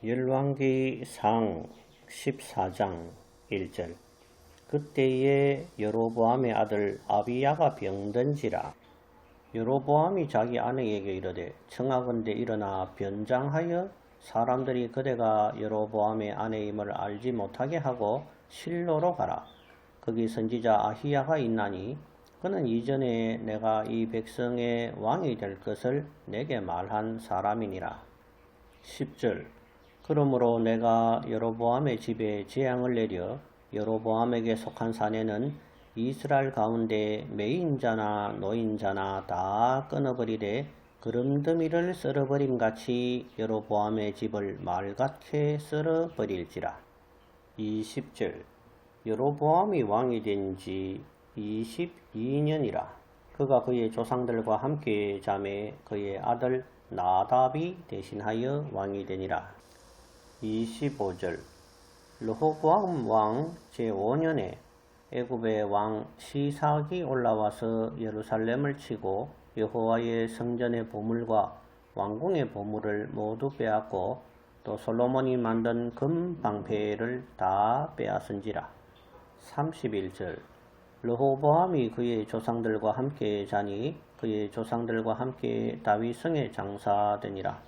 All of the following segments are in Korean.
열왕기 상 14장 1절. 그때에 여로보암의 아들 아비야가 병든지라. 여로보암이 자기 아내에게 이르되 청하건대 일어나 변장하여 사람들이 그대가 여로보암의 아내임을 알지 못하게 하고 실로로 가라. 거기 선지자 아히야가 있나니 그는 이전에 내가 이 백성의 왕이 될 것을 내게 말한 사람이니라. 10절. 그러므로 내가 여로보암의 집에 재앙을 내려 여로보암에게 속한 사내는 이스라엘 가운데 매인자나 노인자나 다 끊어버리되 그름더미를 썰어버림같이 여로보암의 집을 말같게 썰어버릴지라. 20절. 여로보암이 왕이 된 지 22년이라. 그가 그의 조상들과 함께 잠에 그의 아들 나답이 대신하여 왕이 되니라. 25절. 르호보암 왕 제5년에 애굽의 왕 시삭이 올라와서 예루살렘을 치고 여호와의 성전의 보물과 왕궁의 보물을 모두 빼앗고 또 솔로몬이 만든 금 방패를 다 빼앗은지라. 31절. 르호보암이 그의 조상들과 함께 자니 그의 조상들과 함께 다윗성에 장사되니라.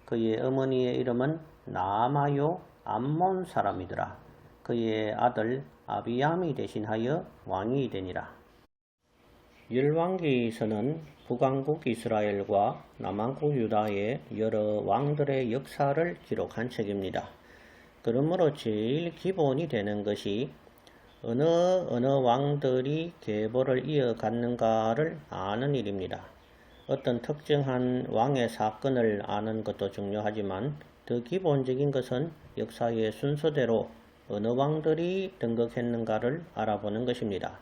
그의 어머니의 이름은 나아마요 암몬 사람이더라. 그의 아들 아비암이 대신하여 왕이 되니라. 열왕기서는 북왕국 이스라엘과 남왕국 유다의 여러 왕들의 역사를 기록한 책입니다. 그러므로 제일 기본이 되는 것이 어느 왕들이 계보를 이어갔는가를 아는 일입니다. 어떤 특정한 왕의 사건을 아는 것도 중요하지만 더 기본적인 것은 역사의 순서대로 어느 왕들이 등극했는가를 알아보는 것입니다.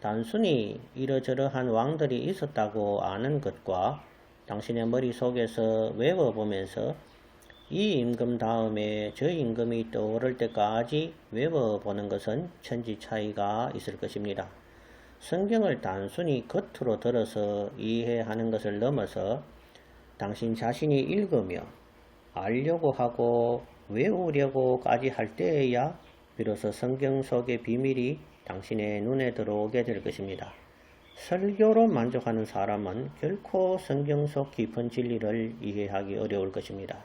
단순히 이러저러한 왕들이 있었다고 아는 것과 당신의 머릿속에서 외워보면서 이 임금 다음에 저 임금이 떠오를 때까지 외워보는 것은 천지 차이가 있을 것입니다. 성경을 단순히 겉으로 들어서 이해하는 것을 넘어서 당신 자신이 읽으며 알려고 하고 외우려고까지 할 때에야 비로소 성경 속의 비밀이 당신의 눈에 들어오게 될 것입니다. 설교로 만족하는 사람은 결코 성경 속 깊은 진리를 이해하기 어려울 것입니다.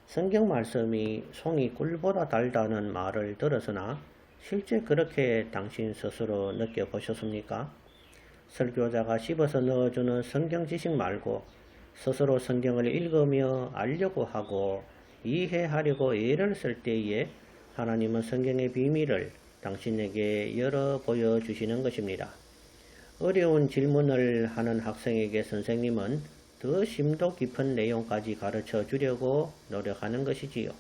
성경 말씀이 송이 꿀보다 달다는 말을 들었으나 실제 그렇게 당신 스스로 느껴보셨습니까? 설교자가 씹어서 넣어주는 성경 지식 말고 스스로 성경을 읽으며 알려고 하고 이해하려고 애를 쓸 때에 하나님은 성경의 비밀을 당신에게 열어 보여주시는 것입니다. 어려운 질문을 하는 학생에게 선생님은 더 심도 깊은 내용까지 가르쳐 주려고 노력하는 것이지요.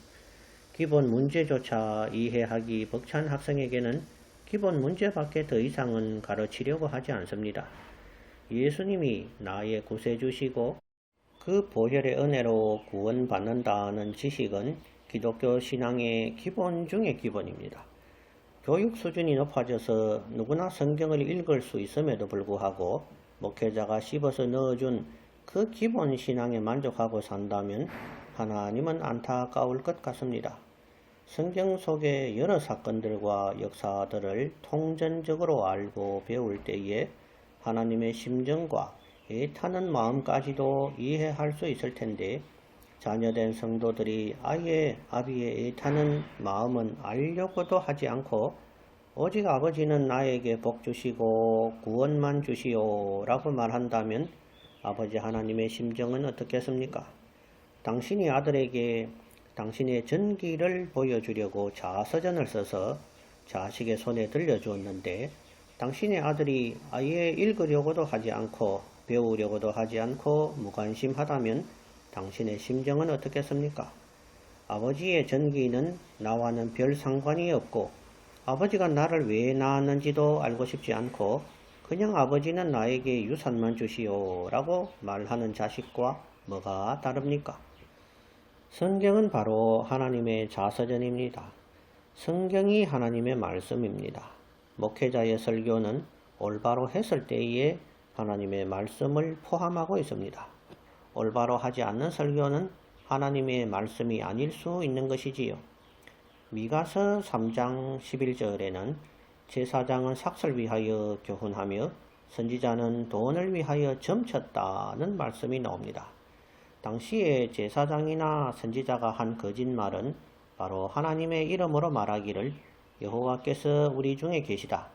기본 문제조차 이해하기 벅찬 학생에게는 기본 문제밖에 더 이상은 가르치려고 하지 않습니다. 예수님이 나의 구세주시고 그 보혈의 은혜로 구원받는다는 지식은 기독교 신앙의 기본 중의 기본입니다. 교육 수준이 높아져서 누구나 성경을 읽을 수 있음에도 불구하고 목회자가 씹어서 넣어준 그 기본 신앙에 만족하고 산다면 하나님은 안타까울 것 같습니다. 성경 속의 여러 사건들과 역사들을 통전적으로 알고 배울 때에 하나님의 심정과 애타는 마음까지도 이해할 수 있을 텐데 자녀된 성도들이 아예 아비의 애타는 마음은 알려고도 하지 않고 오직 아버지는 나에게 복 주시고 구원만 주시오 라고 말한다면 아버지 하나님의 심정은 어떻겠습니까? 당신이 아들에게 당신의 전기를 보여주려고 자서전을 써서 자식의 손에 들려주었는데 당신의 아들이 아예 읽으려고도 하지 않고 배우려고도 하지 않고 무관심하다면 당신의 심정은 어떻겠습니까? 아버지의 전기는 나와는 별 상관이 없고 아버지가 나를 왜 낳았는지도 알고 싶지 않고 그냥 아버지는 나에게 유산만 주시오 라고 말하는 자식과 뭐가 다릅니까? 성경은 바로 하나님의 자서전입니다. 성경이 하나님의 말씀입니다. 목회자의 설교는 올바로 했을 때에 하나님의 말씀을 포함하고 있습니다. 올바로 하지 않는 설교는 하나님의 말씀이 아닐 수 있는 것이지요. 미가서 3장 11절에는 제사장은 삭슬 위하여 교훈하며 선지자는 돈을 위하여 점쳤다는 말씀이 나옵니다. 당시에 제사장이나 선지자가 한 거짓말은 바로 하나님의 이름으로 말하기를 여호와께서 우리 중에 계시다.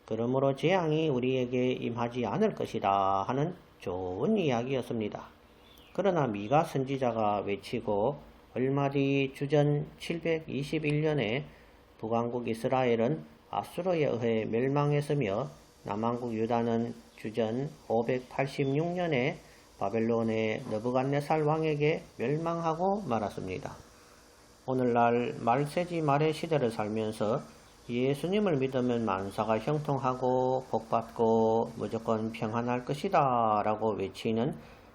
그러므로 재앙이 우리에게 임하지 않을 것이다 하는 좋은 이야기였습니다. 그러나 미가 선지자가 외치고 얼마 뒤 주전 721년에 북왕국 이스라엘은 아수르에 의해 멸망했으며 남왕국 유다는 주전 586년에 바벨론의 느부갓네살 왕에게 멸망하고 말았습니다. 오늘날 말세지 말의 시대를 살면서 예수님을 믿으면 만사가 형통하고 복받고 무조건 평안할 것이다 라고 외치는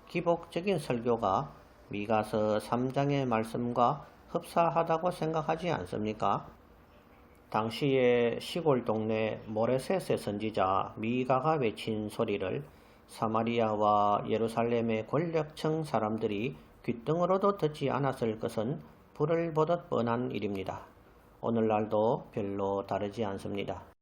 기복적인 설교가 미가서 3장의 말씀과 흡사하다고 생각하지 않습니까? 당시에 시골 동네 모레셋의 선지자 미가가 외친 소리를 사마리아와 예루살렘의 권력층 사람들이 귓등으로도 듣지 않았을 것은 불을 보듯 뻔한 일입니다. 오늘날도 별로 다르지 않습니다.